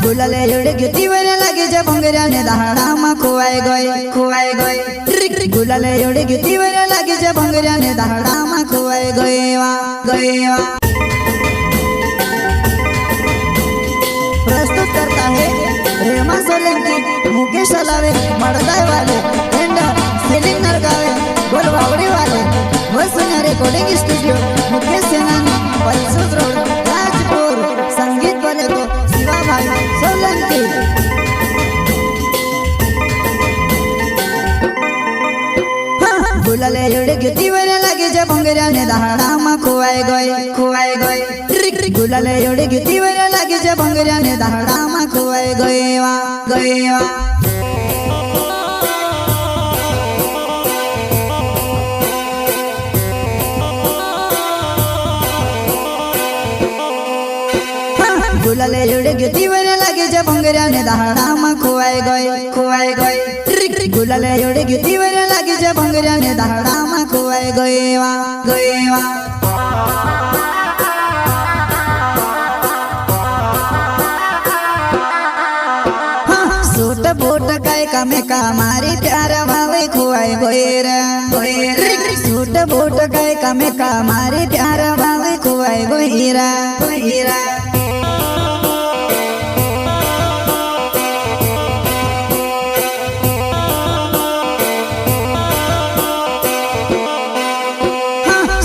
गुलाले एवढे घेती वर लागे ज्या भोंगऱ्याने दहाडामा खोवाय गय गुलाले एवढे घेती वर लागे ज्या भोंगऱ्याने दहाडामा खोवाय गयवा प्रस्तुत करता है रेमा सोलंकी, मुकेश अलावे, मडदाय वाले, टेंडर सेलिंग नरगावे, गोलवावड़ी वाले, वसुन्या रिकॉर्डिंग स्टूडियो, मुकेश सेनानी, पल्सूस रोड, राजपुर, संगीत वाले को शिवा भाई सोलंकी। गुलाले एवढे घेती वर लागे ज्या भोंगऱ्याने दहाडामा खोवाय गय गुलाले एवढे घेती वर लागे ज्या भोंगऱ्याने दहाडामा खोवाय गयवा गुलाले एवढे घेती वर लागे ज्या भोंगऱ्याने दहाडामा खोवाय गय गुलाले एवढे घेती वर लागे ज्या भोंगऱ्याने दहाडामा खोवाय गयवा सूट बोट काय कामे का मारी प्यारा भावे खोवाय गोयर सूट बोट काय कामे का मारी प्यारा भावे खोवाय गोहिरा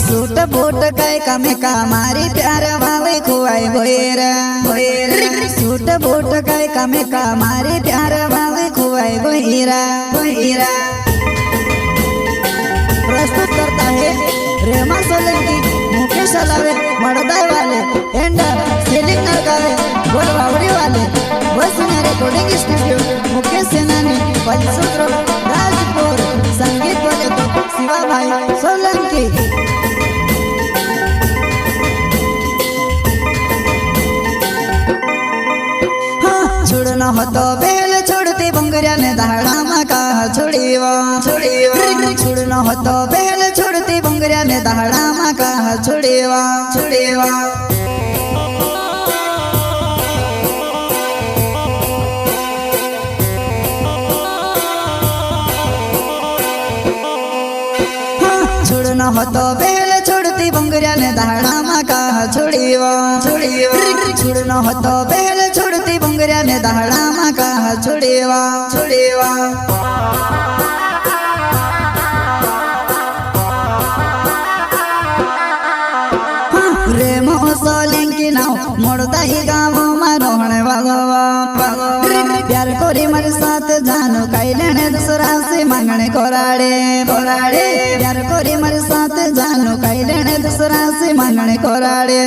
सूट बोट काय कामे का मारी प्यारा भावे खोवाय गोयर सूट बोट काय कामे का मारी प्यारा भावे खोवाय गोहिरा प्रस्तुत करता है रेमा सोलंकी, मुकेश अलावे, मडदाय वाले, टेंडर सेलिंग नरगावे, गोलवावड़ी वाले, वसुन्या रिकॉर्डिंग स्टूडियो, मुकेश सेनानी, पल्सूस रोड, राजपुर, संगीत वाले को शिवा भाई सोलंकी। छोड़ना हो तो बेल छोड़ती भोंगऱ्याने दहाडामा का छोड़ीवा छोड़ना हो तो बेल छोड़ती भोंगऱ्याने दहाडामा का छोड़ीवा छोड़ना हो तो बेल छोड़ती भोंगऱ्याने दहाडामा का छोड़ीवा छोड़ना हो तो बेल छोड़ती भोंगऱ्याने दहाडामा का छोड़ीवा रेमो सोलंकी नाव मोड़दाई गाँव में रोहने वागवा प्यार कोरी मर साथ जानू कई लेने दूसरा से मांगने कोराड़े प्यार कोरी मर साथ जानू कई लेने दूसरा से मांगने कोराड़े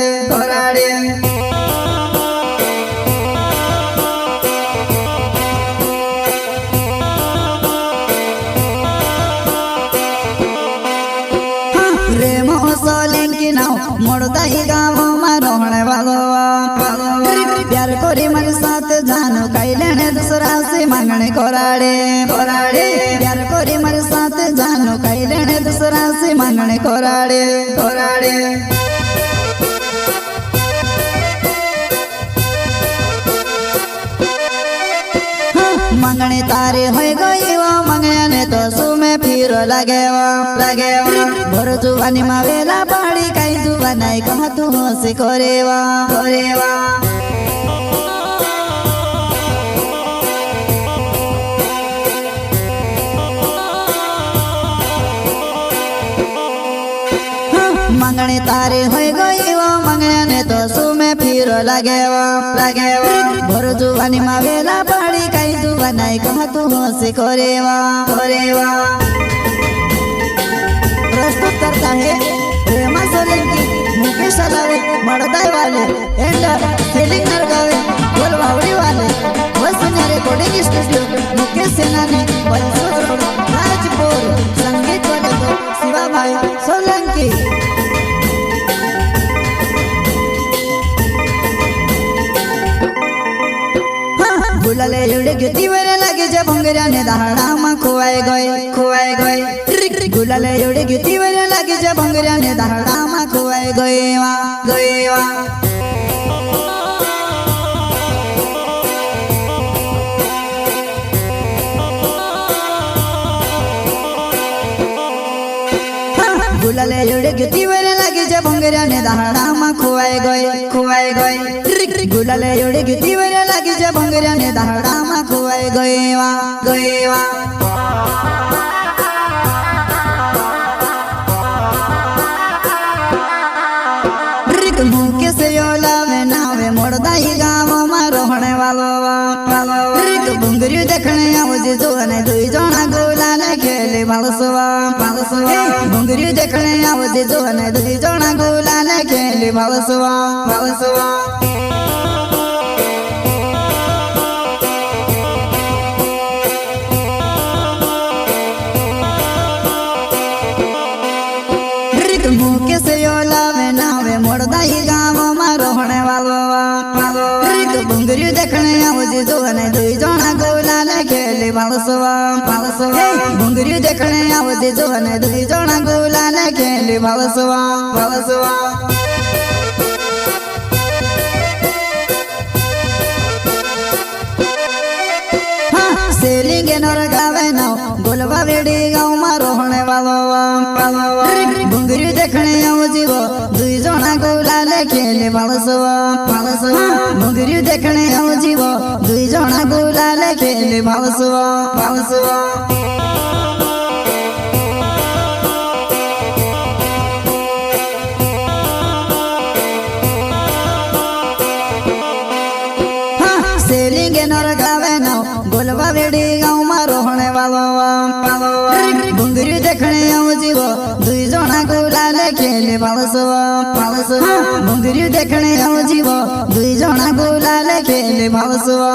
रेमो सोलंकी नाव मोड़दाई गाँव में रोहने वागवा प्यार कोरी मर साथ जानू कई लेने दूसरा से मांगने कोराड़े प्यार कोरी मर साथ जानू कई लेने दूसरा से मांगने कोराड़े मंगने तारे होय गईवा मंगने तो सुमे फिर लगेवा भर जुवानी मा वेला पड़ी कई जुवानाई कहा तू से करेवा मंगने तारे होय गईवा मंगने तो सुमे फिर लगेवा भर जुवानी मा वेला पड़ी कई जुवानाई कहा तू से करेवा प्रस्तुत करता है रेमा सोलंकी, मुकेश अलावे, मडदाय वाले, टेंडर सेलिंग नरगावे, गोलवावड़ी वाले, वसुन्या रिकॉर्डिंग स्टूडियो, मुकेश सेनानी, पल्सूस रोड, राजपुर, संगीत वाले को शिवा भाई सोलंकी। गुलाले एवढे घेती वर लागे ज्या भोंगऱ्याने दहाडामा खोवाय गय गुलाले एवढे घेती वर लागे ज्या भोंगऱ्याने दहाडामा खोवाय गयवा एवढे किती वेळ लागे जे भोंगऱ्याने दहाडामा खुवाय गय गुलाले एवढे किती वेळ लागे जे भोंगऱ्याने दहाडामा खुवाय गय वा मुके से योलावे नावे मोड़दाई गाँव मारो होने वालो भुंगरी देखने आवजे जोने दुई जोना गुलाले खेले भालसवा भुंगरी देखने आवजे जोने दुई जोना गुलाले खेले भालसवा मुके से योलावे नावे मोड़दाई गाँव मारो होने वालो भुंगरी देखने आवजे जोने दुई जोना गुलाले खेले भालसवा भुंगरी देखने आवजे जोने दुई जोना गुलाले खेले भालसवा सेलिंगे नोर गावे नाव गोलवा बेड़ी गाँव मारो होने वालो भुंगरी देखने आवजी वो दुई जोना गुलाले खेले भालसवा भुंगरी देखने आवजी वो दुई जोना गुलाले खेले भालसवा सेलिंगे नोर गावे नाव गोलवा बेड़ी गाँव मारो होने वालो भुंगरी देखने आवजी वो दुई जोना गुलाले खेले भालसवा भुंगरी देखने आवजी वो दुई जोना गुलाले खेले भालसवा